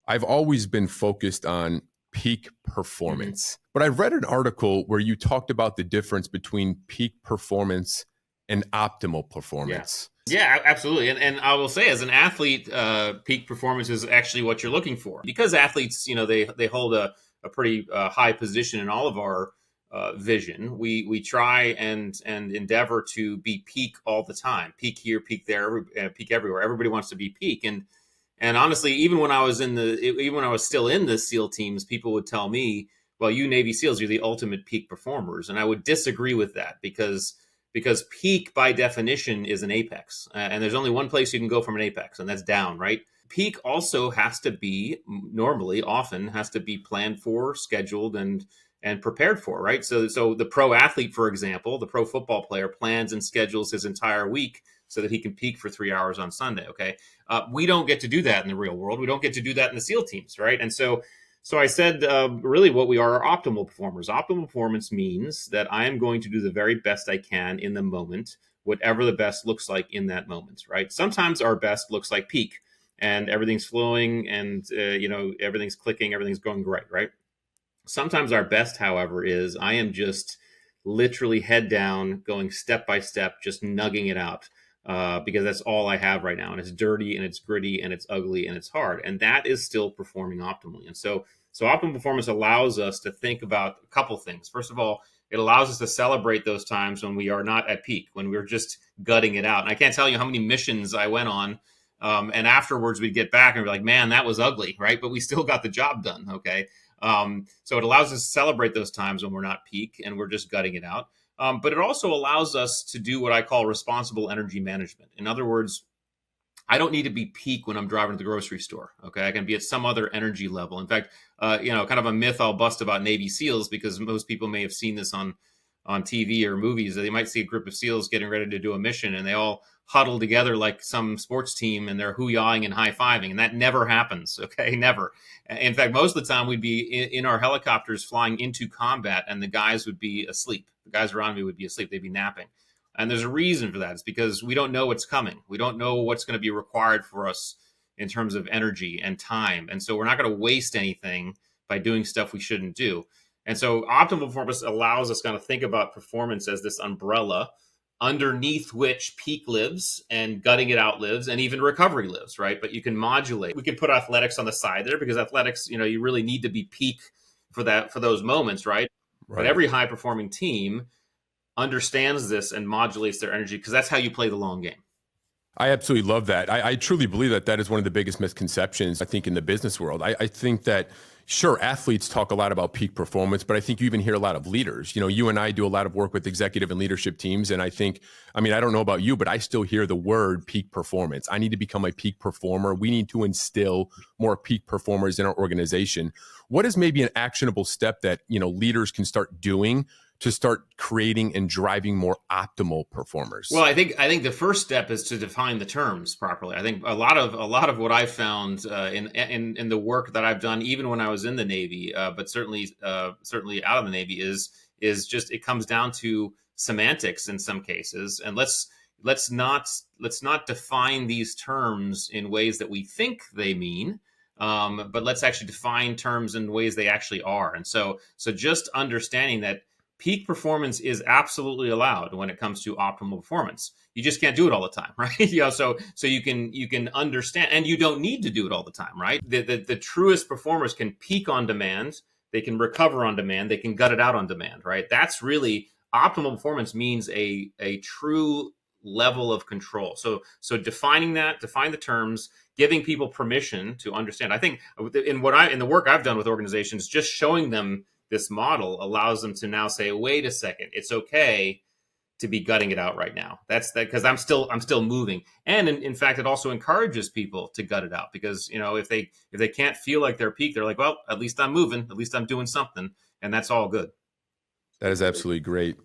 I've always been focused on peak performance. But I read an article where you talked about the difference between peak performance and optimal Yeah. performance. Yeah, absolutely. And I will say, as an athlete, peak performance is actually what you're looking for, because athletes, they hold a pretty high position in all of our vision. We try and endeavor to be peak all the time, peak here, peak there, peak everywhere. Everybody wants to be peak, and honestly, even when I was still in the SEAL teams, people would tell me, "Well, you Navy SEALs, you're the ultimate peak performers," and I would disagree with that, because peak by definition is an apex, and there's only one place you can go from an apex, and that's down, right? Peak also has to be, normally, often has to be planned for, scheduled, and prepared for, right? So the pro athlete, for example, the pro football player plans and schedules his entire week so that he can peak for 3 hours on Sunday. Okay, we don't get to do that in the real world. We don't get to do that in the SEAL teams, right? And so I said, really, what we are optimal performers. Optimal performance means that I am going to do the very best I can in the moment, whatever the best looks like in that moment, right? Sometimes our best looks like peak, and everything's flowing, and everything's clicking, everything's going great, right? Sometimes our best, however, is I am just literally head down, going step by step, just nugging it out, because that's all I have right now, and it's dirty, and it's gritty, and it's ugly, and it's hard, and that is still performing optimally. And so optimal performance allows us to think about a couple things. First of all, it allows us to celebrate those times when we are not at peak, when we're just gutting it out. And I can't tell you how many missions I went on, and afterwards we'd get back and be like, "Man, that was ugly," right? But we still got the job done. Okay. So it allows us to celebrate those times when we're not peak and we're just gutting it out. But it also allows us to do what I call responsible energy management. In other words, I don't need to be peak when I'm driving to the grocery store. Okay, I can be at some other energy level. In fact, kind of a myth I'll bust about Navy SEALs, because most people may have seen this on TV or movies. They might see a group of SEALs getting ready to do a mission, and they all huddle together like some sports team, and they're hoo-yawing and high-fiving, and that never happens. Okay, never. In fact, most of the time we'd be in our helicopters flying into combat, and the guys would be asleep. The guys around me would be asleep. They'd be napping. And there's a reason for that. It's because we don't know what's coming. We don't know what's going to be required for us in terms of energy and time. And so we're not going to waste anything by doing stuff we shouldn't do. And so optimal performance allows us kind of think about performance as this umbrella underneath which peak lives, and gutting it out lives, and even recovery lives, right? But you can modulate. We can put athletics on the side there, because athletics, you really need to be peak for those moments, right? But Right. every high performing team understands this and modulates their energy, because that's how you play the long game. I absolutely love that. I truly believe that that is one of the biggest misconceptions, I think, in the business world. I think that, sure, athletes talk a lot about peak performance, but I think you even hear a lot of leaders. You and I do a lot of work with executive and leadership teams. And I think, I don't know about you, but I still hear the word peak performance. I need to become a peak performer. We need to instill more peak performers in our organization. What is maybe an actionable step that, leaders can start doing to start creating and driving more optimal performers? Well, I think the first step is to define the terms properly. I think a lot of what I've found in the work that I've done, even when I was in the Navy, but certainly out of the Navy, is just, it comes down to semantics in some cases. And let's not define these terms in ways that we think they mean. But let's actually define terms in ways they actually are. And so just understanding that peak performance is absolutely allowed when it comes to optimal performance. You just can't do it all the time, right? So you can understand, and you don't need to do it all the time, right? The truest performers can peak on demand, they can recover on demand, they can gut it out on demand, right? That's really optimal performance, means a true level of control. So define the terms, giving people permission to understand. I think in the work I've done with organizations, just showing them this model allows them to now say, "Wait a second, it's okay to be gutting it out right now." That's that, because I'm still moving, and in fact, it also encourages people to gut it out, because if they can't feel like they're peak, they're like, "Well, at least I'm moving, at least I'm doing something," and that's all good. That is absolutely great.